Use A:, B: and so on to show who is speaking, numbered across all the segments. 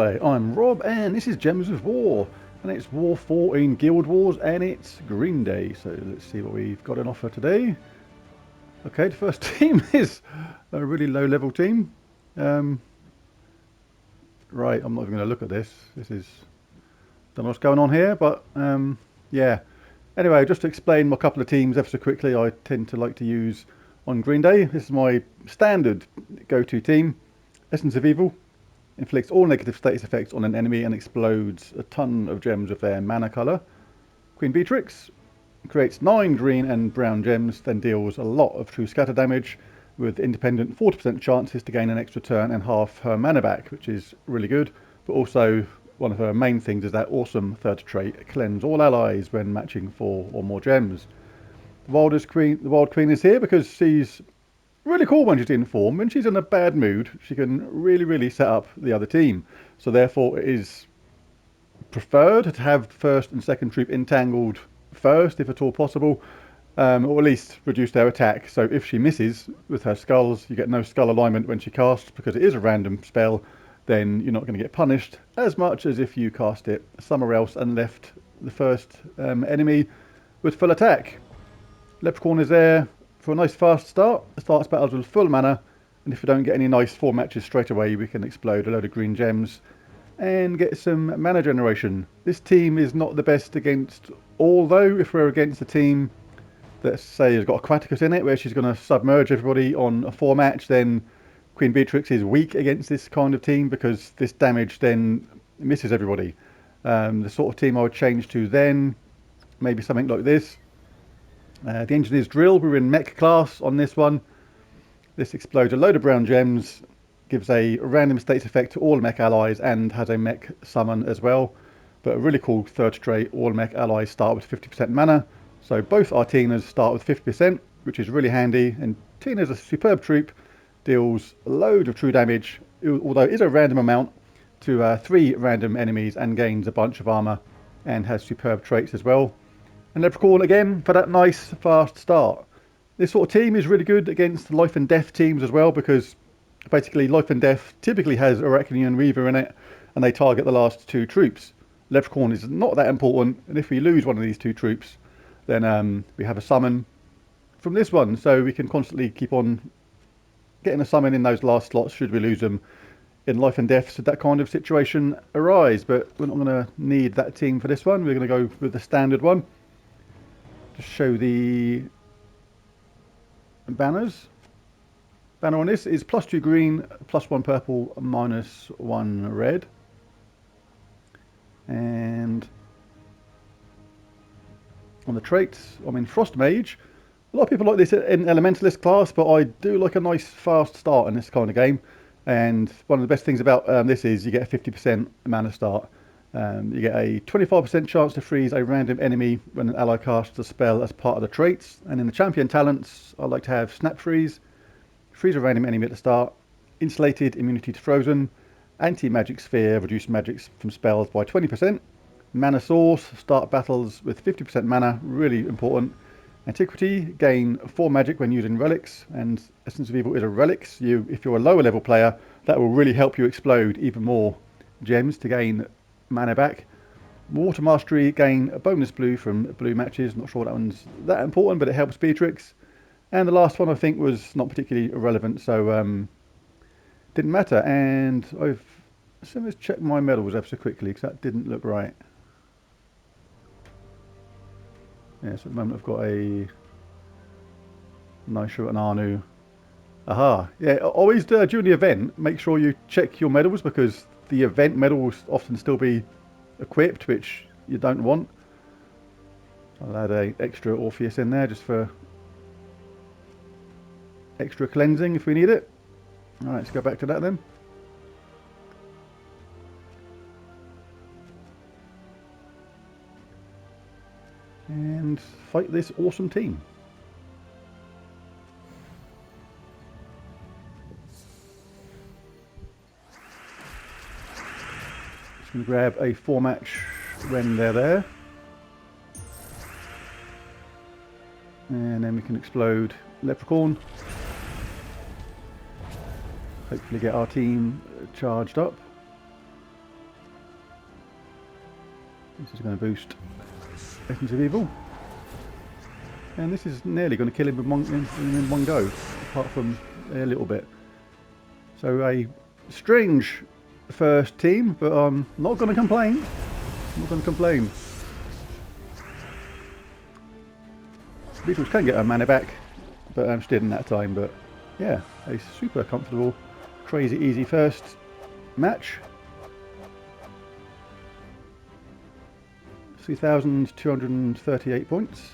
A: Hi, I'm Rob, and this is Gems of War, and it's War 4 in Guild Wars, and it's Green Day. So let's see what we've got on offer today. Okay, the first team is a really low-level team. Right, I'm not even going to look at this. Don't know what's going on here, but yeah. Anyway, just to explain a couple of teams ever so quickly, I tend to like to use on Green Day. This is my standard go-to team, Essence of Evil. Inflicts all negative status effects on an enemy and explodes a ton of gems of their mana colour. Queen Beatrix creates 9 green and brown gems, then deals a lot of true scatter damage with independent 40% chances to gain an extra turn and half her mana back, which is really good. But also, one of her main things is that awesome third trait, cleanse all allies when matching 4 or more gems. The Wild Queen is here because she's really cool when she's in form. When she's in a bad mood, she can really set up the other team. So therefore it is preferred to have first and second troop entangled first, if at all possible, or at least reduce their attack. So if she misses with her skulls, you get no skull alignment when she casts, because it is a random spell, then you're not going to get punished as much as if you cast it somewhere else and left the first enemy with full attack. Leprechaun is there for a nice fast start. Starts battles with full mana, and if we don't get any nice 4 matches straight away, we can explode a load of green gems and get some mana generation. This team is not the best against all, though. If we're against a team that, say, has got Aquaticus in it, where she's going to submerge everybody on a 4 match, then Queen Beatrix is weak against this kind of team, because this damage then misses everybody. The sort of team I would change to then, maybe something like this. The Engineer's Drill, we're in mech class on this one. This explodes a load of brown gems, gives a random status effect to all mech allies, and has a mech summon as well. But a really cool third trait, all mech allies start with 50% mana. So both our Tinas start with 50%, which is really handy. And Tina's a superb troop, deals a load of true damage, although it is a random amount, to 3 random enemies, and gains a bunch of armor, and has superb traits as well. And Leprechaun again for that nice fast start. This sort of team is really good against life and death teams as well, because basically life and death typically has Arachnian Reaver in it, and they target the last 2 troops. Leprechaun is not that important, and if we lose one of these 2 troops, then we have a summon from this one, so we can constantly keep on getting a summon in those last slots should we lose them in life and death should that kind of situation arise. But we're not going to need that team for this one. We're going to go with the standard one. Just show the banners. Banner on this is +2 green, +1 purple, -1 red. And on the traits, I'm in Frost Mage. A lot of people like this in Elementalist class, but I do like a nice fast start in this kind of game. And one of the best things about this is you get a 50% mana start. You get a 25% chance to freeze a random enemy when an ally casts a spell as part of the traits. And in the champion talents, I like to have Snap Freeze, freeze a random enemy at the start, insulated immunity to frozen, anti-magic sphere, reduce magics from spells by 20%, mana source, start battles with 50% mana, really important. Antiquity, gain 4 magic when using relics, and Essence of Evil is a relics. If you're a lower level player, that will really help you explode even more gems to gain mana back. Water Mastery, gain a bonus blue from blue matches. Not sure that one's that important, but it helps Beatrix. And the last one I think was not particularly relevant, so didn't matter. And let's check my medals ever so quickly, because that didn't look right. Yes, at the moment I've got a Nitro and Anu. Aha, yeah, always during the event, make sure you check your medals, because the event medal will often still be equipped, which you don't want. I'll add a extra Orpheus in there just for extra cleansing if we need it. Alright, let's go back to that then. And fight this awesome team. Just going to grab a 4 match when they're there. And then we can explode Leprechaun. Hopefully get our team charged up. This is going to boost Essence of Evil. And this is nearly going to kill him in one go, apart from a little bit. So a strange first team, but I'm not going to complain. Not going to complain. Beetles can get her mana back, but she didn't that time. But yeah, a super comfortable, crazy easy first match. 3,238 points.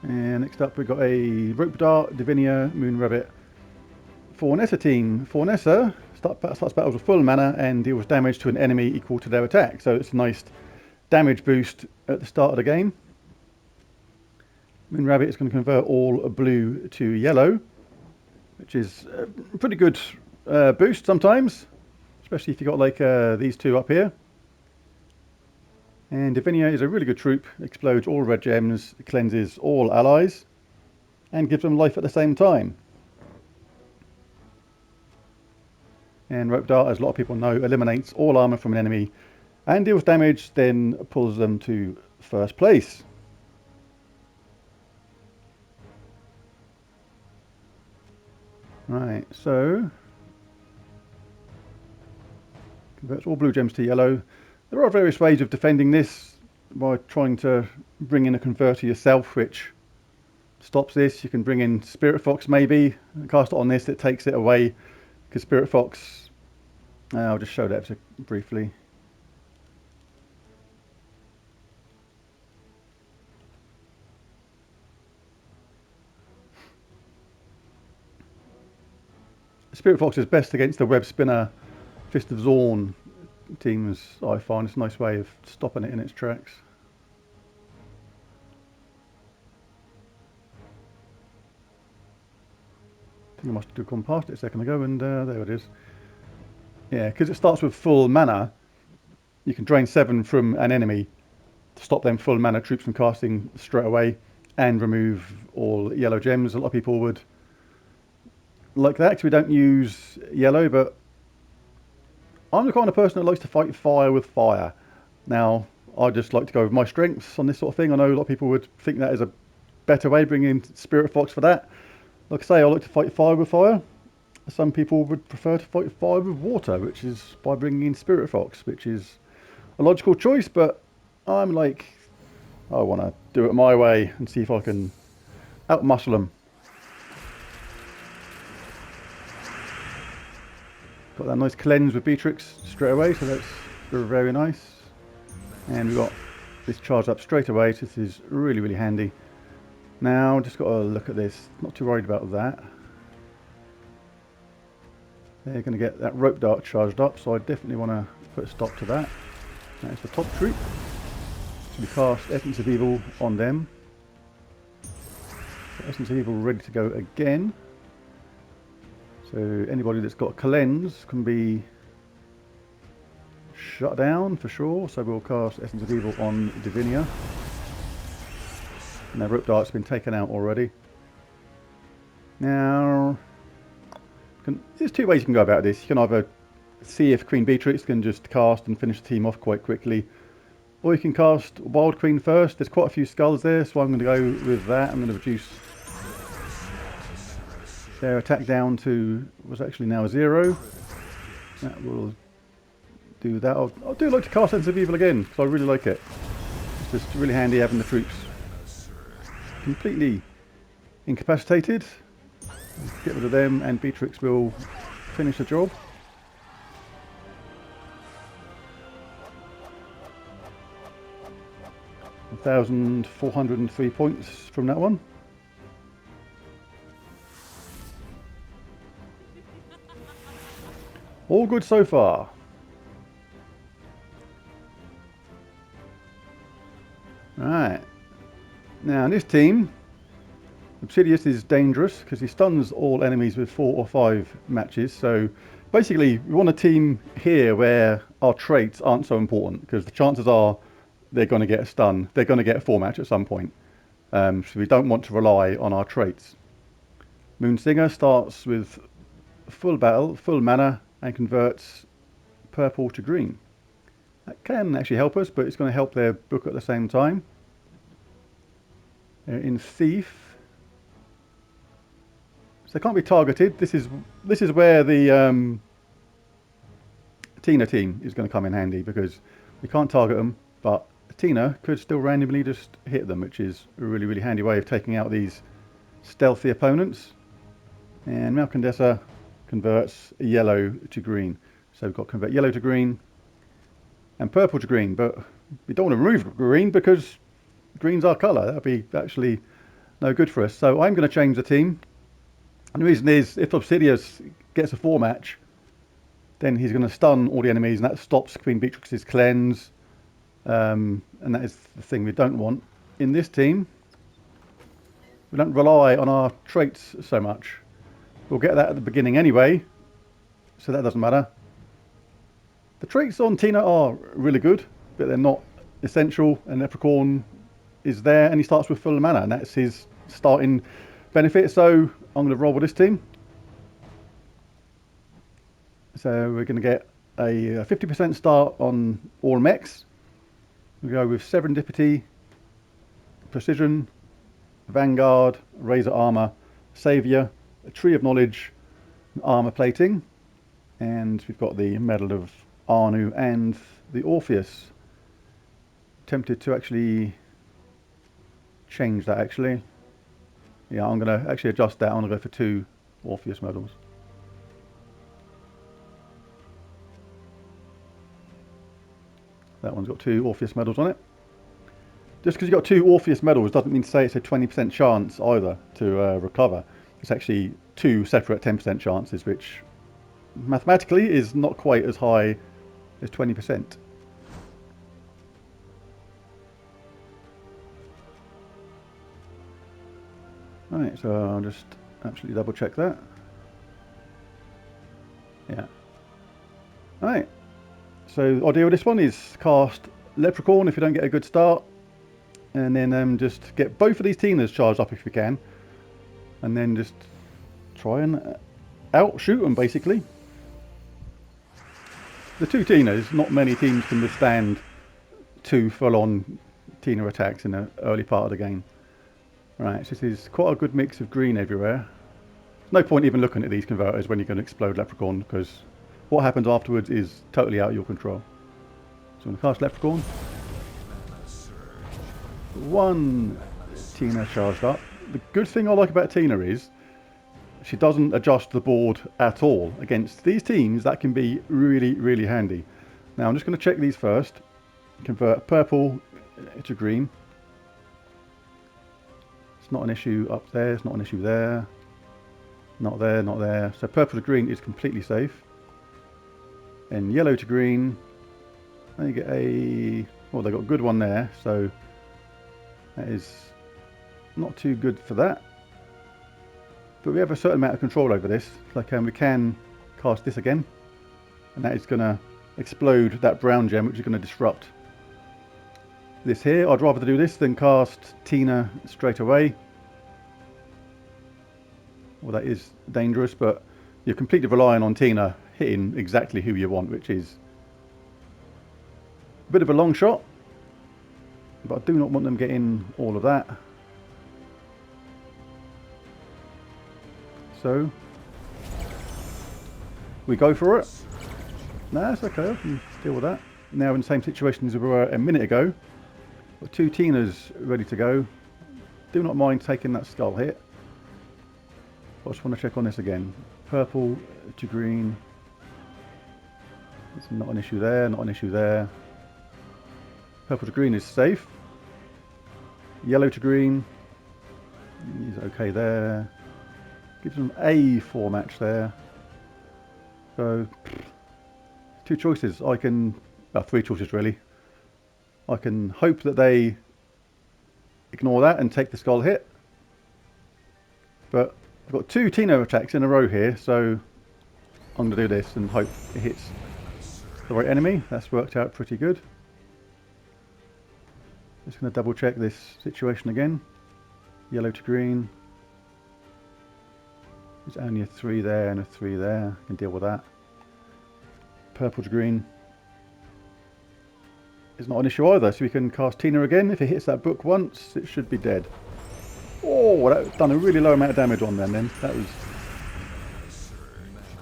A: And next up we've got a Rope Dart, Divinia, Moon Rabbit, Faunessa team. Faunessa starts battles with full mana and deals damage to an enemy equal to their attack. So it's a nice damage boost at the start of the game. Moon Rabbit is going to convert all blue to yellow, which is a pretty good boost sometimes, especially if you've got like these two up here. And Divinia is a really good troop, explodes all red gems, cleanses all allies, and gives them life at the same time. And Rope Dart, as a lot of people know, eliminates all armor from an enemy and deals damage, then pulls them to first place. Right, so converts all blue gems to yellow. There are various ways of defending this by trying to bring in a converter yourself, which stops this. You can bring in Spirit Fox maybe, cast it on this, it takes it away, because Spirit Fox, I'll just show that briefly. Spirit Fox is best against the Web Spinner, Fist of Zorn teams, I find. It's a nice way of stopping it in its tracks. I think I must have gone past it a second ago, and there it is. Yeah, because it starts with full mana, you can drain 7 from an enemy to stop them full mana troops from casting straight away and remove all yellow gems. A lot of people would like that because we don't use yellow, but I'm the kind of person that likes to fight fire with fire. Now, I just like to go with my strengths on this sort of thing. I know a lot of people would think that is a better way, bringing in Spirit Fox for that. Like I say, I like to fight fire with fire. Some people would prefer to fight fire with water, which is by bringing in Spirit Fox, which is a logical choice, but I'm like, I want to do it my way and see if I can outmuscle them. Got that nice cleanse with Beatrix straight away, so that's very nice. And we've got this charged up straight away, so this is really, really handy. Now, just got to look at this, not too worried about that. They're going to get that Rope Dart charged up, so I definitely want to put a stop to that. That's the top troop. So we cast Essence of Evil on them. So Essence of Evil ready to go again. So anybody that's got a cleanse can be shut down for sure. So we'll cast Essence of Evil on Divinia. And their Rope Dart's been taken out already. Now, there's two ways you can go about this. You can either see if Queen Beatrix can just cast and finish the team off quite quickly, or you can cast Wild Queen first. There's quite a few skulls there, so I'm going to go with that. I'm going to reduce their attack down to what's actually now 0. That will do that. I do like to cast Sense of Evil again, because I really like it. It's just really handy having the troops completely incapacitated. Get rid of them and Beatrix will finish the job. £1,403 points from that one. All good so far. Right. Now, in this team, Obsidious is dangerous because he stuns all enemies with 4 or 5 matches. So basically, we want a team here where our traits aren't so important, because the chances are they're going to get a stun. They're going to get a 4 match at some point. So we don't want to rely on our traits. Moonsinger starts with full battle, full mana, and converts purple to green. That can actually help us, but it's going to help their book at the same time. In Thief, so they can't be targeted. This is where the Tina team is going to come in handy, because we can't target them, but Tina could still randomly just hit them, which is a really, really handy way of taking out these stealthy opponents. And Malcondessa converts yellow to green. So we've got convert yellow to green and purple to green, but we don't want to remove green because green's our colour. That would be actually no good for us. So I'm going to change the team. And the reason is, if Obsidius gets a 4-match, then he's going to stun all the enemies, and that stops Queen Beatrix's cleanse. And that is the thing we don't want. In this team, we don't rely on our traits so much. We'll get that at the beginning anyway, so that doesn't matter. The traits on Tina are really good, but they're not essential, and Leprechaun is there, and he starts with full mana, and that's his starting benefit. So I'm going to roll with this team. So we're going to get a 50% start on all mechs. We go with Serendipity, Precision, Vanguard, Razor Armor, Saviour, a Tree of Knowledge, Armor Plating, and we've got the Medal of Anu and the Orpheus. Tempted to actually change that actually. Yeah, I'm going to actually adjust that. I'm going to go for 2 Orpheus medals. That one's got 2 Orpheus medals on it. Just because you've got 2 Orpheus medals doesn't mean to say it's a 20% chance either to recover. It's actually 2 separate 10% chances, which mathematically is not quite as high as 20%. Right, so I'll just absolutely double check that. Yeah. Alright, so the idea with this one is cast Leprechaun if you don't get a good start, and then just get both of these Tinas charged up if you can, and then just try and outshoot them basically. The 2 Tinas, not many teams can withstand 2 full-on Tina attacks in the early part of the game. Right, so this is quite a good mix of green everywhere. No point even looking at these converters when you're going to explode Leprechaun, because what happens afterwards is totally out of your control. So I'm going to cast Leprechaun. 1 Tina charged up. The good thing I like about Tina is she doesn't adjust the board at all. Against these teams, that can be really, really handy. Now I'm just going to check these first. Convert purple to green. It's not an issue up there, it's not an issue there. Not there, not there. So purple to green is completely safe. And yellow to green, they get a... well, they got a good one there, so that is not too good for that. But we have a certain amount of control over this. Like we can cast this again, and that is going to explode that brown gem, which is going to disrupt this here. I'd rather do this than cast Tina straight away. Well, that is dangerous, but you're completely relying on Tina hitting exactly who you want, which is a bit of a long shot, but I do not want them getting all of that. So we go for it. No, that's okay, I can deal with that. Now in the same situation as we were a minute ago. Got 2 Tinas ready to go. Do not mind taking that skull hit. I just want to check on this again. Purple to green. It's not an issue there, not an issue there. Purple to green is safe. Yellow to green. He's okay there. Gives them a 4-match there. So, 2 choices. I can... well, 3 choices really. I can hope that they ignore that and take the skull hit. But I've got 2 Tina attacks in a row here, so I'm going to do this and hope it hits the right enemy. That's worked out pretty good. Just going to double check this situation again. Yellow to green. There's only a 3 there and a 3 there. I can deal with that. Purple to green is not an issue either, so we can cast Tina again. If it hits that book once, it should be dead. Oh, that's done a really low amount of damage on them then. That was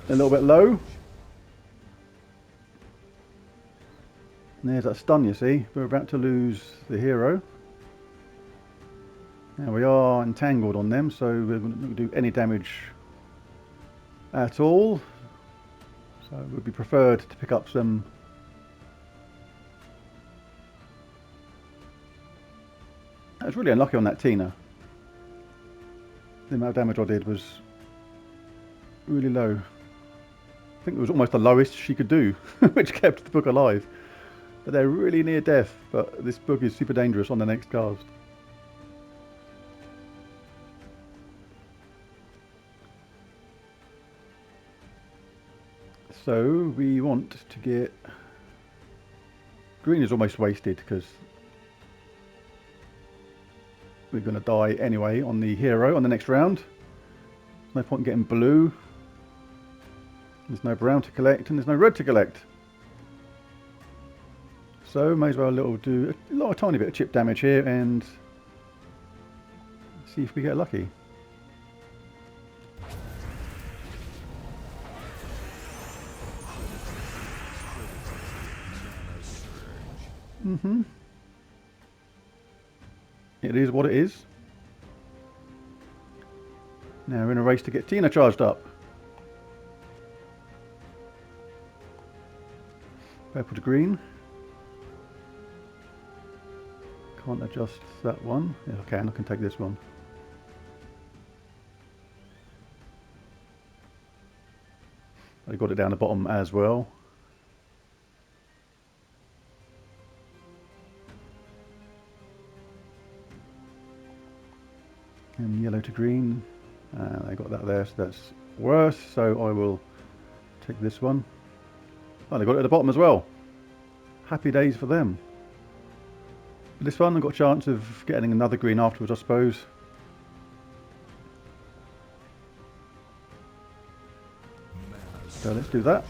A: a little bit low. And there's that stun, you see. We're about to lose the hero. Now we are entangled on them, so we're not going to do any damage at all. So it would be preferred to pick up some I was really unlucky on that Tina. The amount of damage I did was really low. I think it was almost the lowest she could do, which kept the book alive. But they're really near death, but this book is super dangerous on the next cast. So we want to get... Green is almost wasted because we're going to die anyway on the hero on the next round. There's no point in getting blue. There's no brown to collect and there's no red to collect. So may as well do a tiny bit of chip damage here and see if we get lucky. It is what it is. Now we're in a race to get Tina charged up. Purple to green. Can't adjust that one. Yeah, I can take this one. I got it down the bottom as well. And yellow to green. I got that there, so that's worse. So I will take this one. Oh, they got it at the bottom as well. Happy days for them. But this one, I've got a chance of getting another green afterwards, I suppose. So let's do that.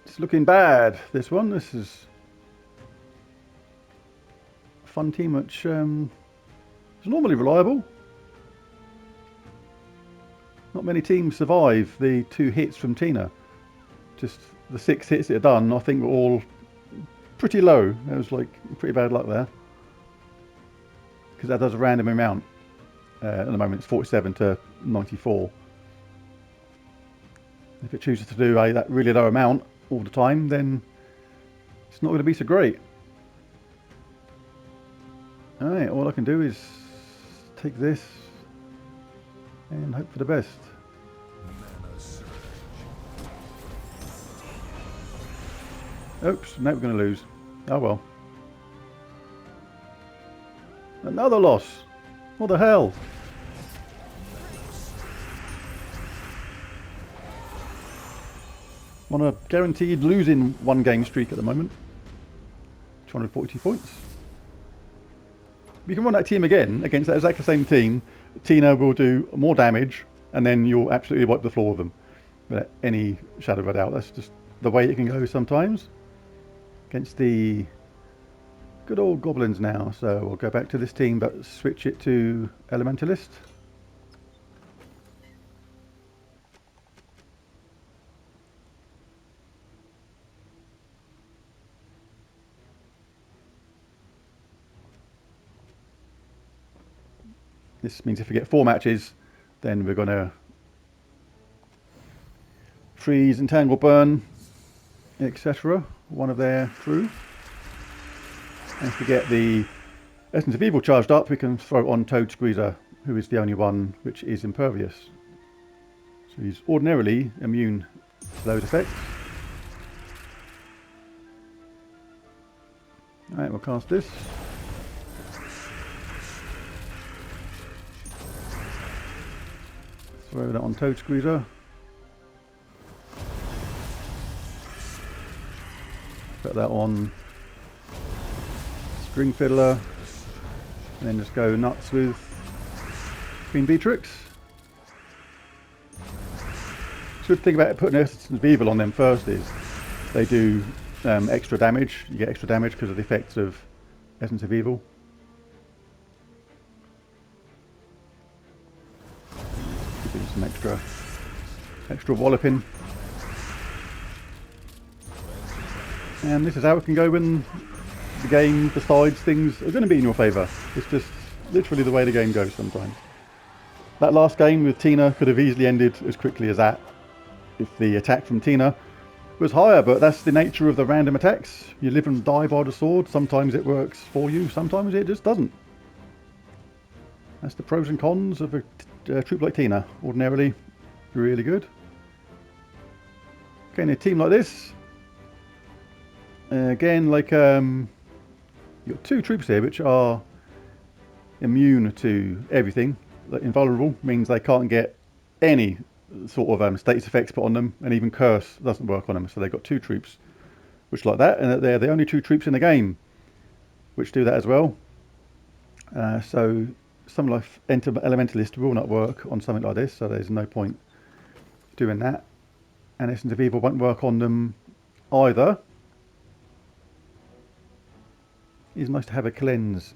A: It's looking bad, this one. This is a fun team which is normally reliable. Not many teams survive the 2 hits from Tina. Just the 6 hits it had done, I think, were all pretty low. It was like pretty bad luck there. Because that does a random amount. At the moment it's 47 to 94. If it chooses to do that really low amount all the time, then it's not going to be so great. Alright, all I can do is take this and hope for the best. Oops, now we're going to lose. Oh well. Another loss. What the hell? On a guaranteed losing 1 game streak at the moment. 242 points. We can run that team again against that exact same team. Tina will do more damage and then you'll absolutely wipe the floor with them. Without any shadow of a doubt. That's just the way it can go sometimes. Against the good old goblins now. So we'll go back to this team but switch it to Elementalist. This means if we get 4 matches, then we're going to freeze, entangle, burn, etc. One of their crew. And if we get the Essence of Evil charged up, we can throw on Toad Squeezer, who is the only one which is impervious. So he's ordinarily immune to those effects. Alright, we'll cast this. Throw that on Toad Squeezer. Put that on String Fiddler, and then just go nuts with Queen Beatrix. Good thing about putting Essence of Evil on them first is they do extra damage. You get extra damage because of the effects of Essence of Evil. Giving some extra walloping. And this is how it can go when the game decides things are going to be in your favour. It's just literally the way the game goes sometimes. That last game with Tina could have easily ended as quickly as that if the attack from Tina was higher, but that's the nature of the random attacks. You live and die by the sword. Sometimes it works for you, sometimes it just doesn't. That's the pros and cons of a troop like Tina. Ordinarily, really good. Okay, in a team like this, again, like you've got two troops here which are immune to everything. Like invulnerable means they can't get any sort of status effects put on them, and even curse doesn't work on them. So they've got two troops which like that, and they're the only two troops in the game which do that as well. So something like Elementalist will not work on something like this, so there's no point doing that. And Essence of Evil won't work on them either. It's nice to have a cleanse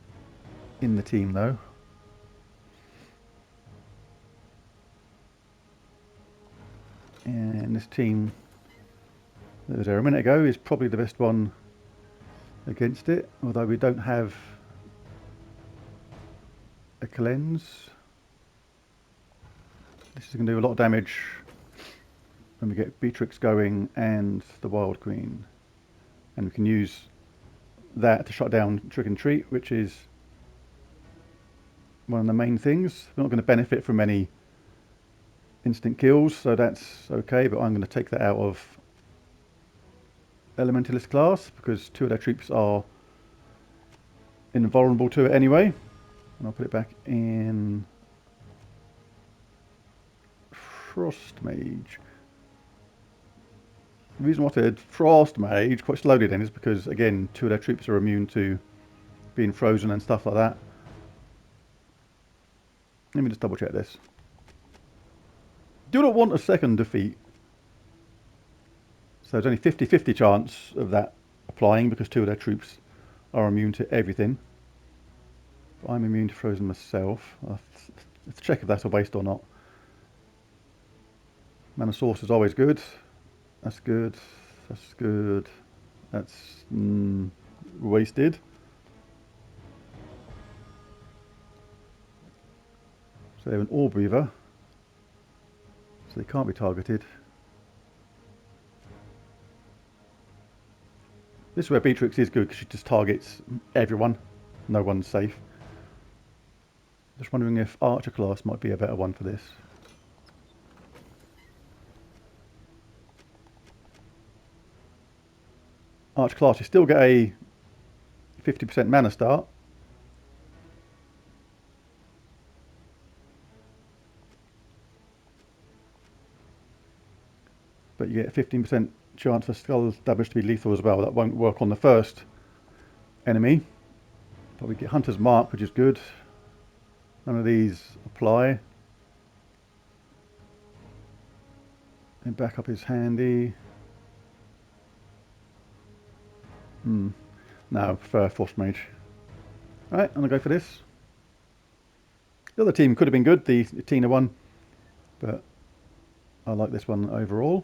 A: in the team though. And this team that was there a minute ago is probably the best one against it, although we don't have a cleanse. This is going to do a lot of damage when we get Beatrix going and the Wild Queen, and we can use that to shut down Trick and Treat, which is one of the main things. We're not going to benefit from any instant kills, so that's okay, but I'm going to take that out of Elementalist class because two of their troops are invulnerable to it anyway. And I'll put it back in Frost Mage. The reason why I did Frost Mage quite slowly then is because, again, two of their troops are immune to being frozen and stuff like that. Let me just double check this. Do not want a second defeat. So there's only 50-50 chance of that applying because two of their troops are immune to everything. But I'm immune to frozen myself. I'll have to check if that's a waste or not. Mana Source is always good. That's good. That's good. That's wasted. So they're an Orb Weaver. So they can't be targeted. This is where Beatrix is good because she just targets everyone. No one's safe. Just wondering if Archer class might be a better one for this. Archer class, you still get a 50% mana start. But you get a 15% chance for skull damage to be lethal as well. That won't work on the first enemy. But we get Hunter's Mark, which is good. None of these apply. And backup is handy. No, I prefer Frost Mage. Alright, I'm going to go for this. The other team could have been good, the Tina one. But I like this one overall.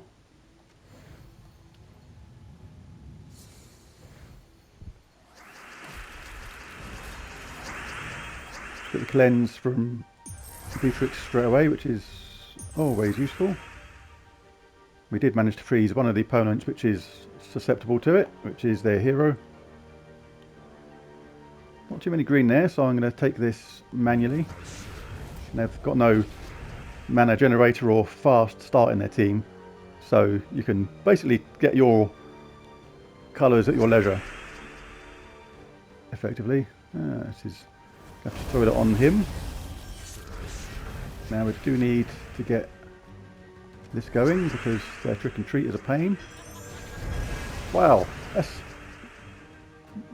A: Get the cleanse from Beatrix straight away, which is always useful. We did manage to freeze one of the opponents which is susceptible to it, which is their hero. Not too many green there, so I'm going to take this manually. And they've got no mana generator or fast start in their team, so you can basically get your colours at your leisure effectively. This is have to throw it on him. Now we do need to get this going because their Trick and Treat is a pain. Wow, that's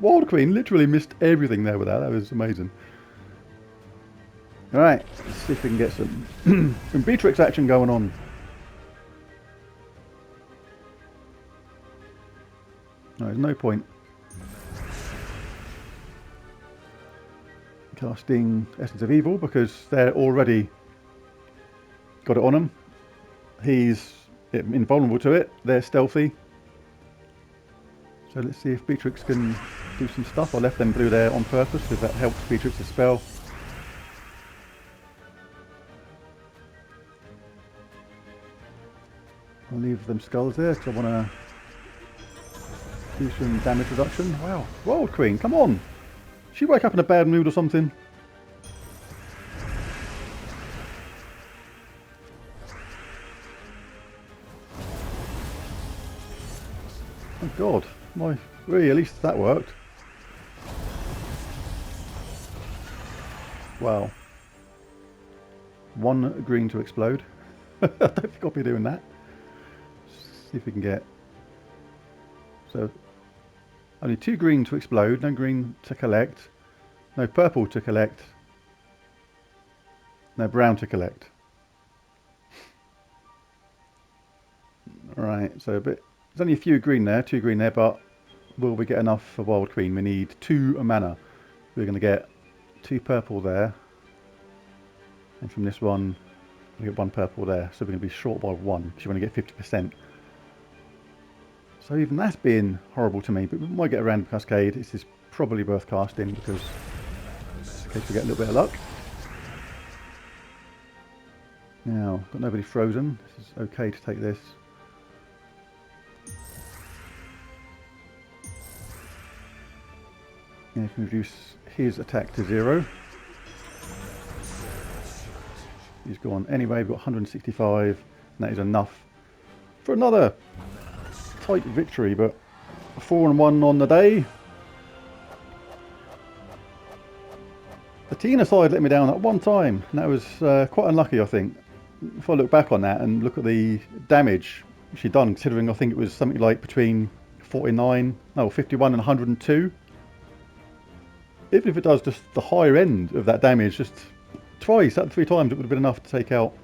A: Wild Queen literally missed everything there with that. That was amazing. Alright, let's see if we can get some Beatrix action going on. No, there's no point casting Essence of Evil because they're already got it on them. He's invulnerable to it. They're stealthy. So let's see if Beatrix can do some stuff. I left them blue there on purpose because that helps Beatrix's spell. I'll leave them skulls there because I want to do some damage reduction. Wow, Wild Queen, come on! She wake up in a bad mood or something? Oh God, really, at least that worked. Wow. One green to explode. I don't think I'll be doing that. See if we can get... So, only 2 green to explode, no green to collect, no purple to collect, no brown to collect. Alright, so there's only a few green there, 2 green there, but will we get enough for Wild Queen? We need 2 mana. We're going to get 2 purple there, and from this one, we get 1 purple there, so we're going to be short by 1, because you want to get 50%. So even that's being horrible to me, but we might get a random cascade. This is probably worth casting because in case we get a little bit of luck. Now, got nobody frozen. This is okay to take this. And you can reduce his attack to 0. He's gone anyway. We've got 165, and that is enough for another tight victory, but 4-1 on the day. The Tina side let me down at one time, and that was quite unlucky, I think. If I look back on that and look at the damage she'd done, considering I think it was something like between 51 and 102. Even if it does just the higher end of that damage, just twice, out of 3 times, it would have been enough to take out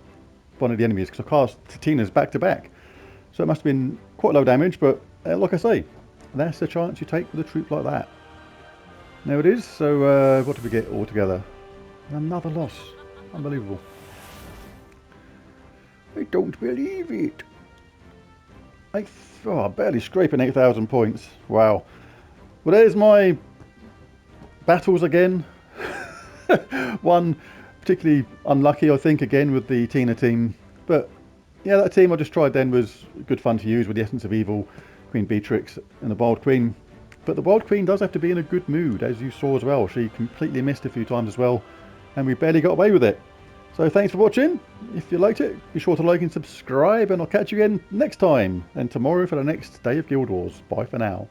A: one of the enemies, because I cast Tina's back to back. So it must have been quite low damage, but like I say, that's the chance you take with a troop like that. There it is. So what did we get all together? Another loss. Unbelievable. I don't believe it. Barely scraping 8,000 points. Wow. Well, there's my battles again. One particularly unlucky, I think, again with the Tina team. But yeah, that team I just tried then was good fun to use with the Essence of Evil, Queen Beatrix and the Wild Queen. But the Wild Queen does have to be in a good mood, as you saw as well. She completely missed a few times as well, and we barely got away with it. So thanks for watching. If you liked it, be sure to like and subscribe, and I'll catch you again next time, and tomorrow for the next day of Guild Wars. Bye for now.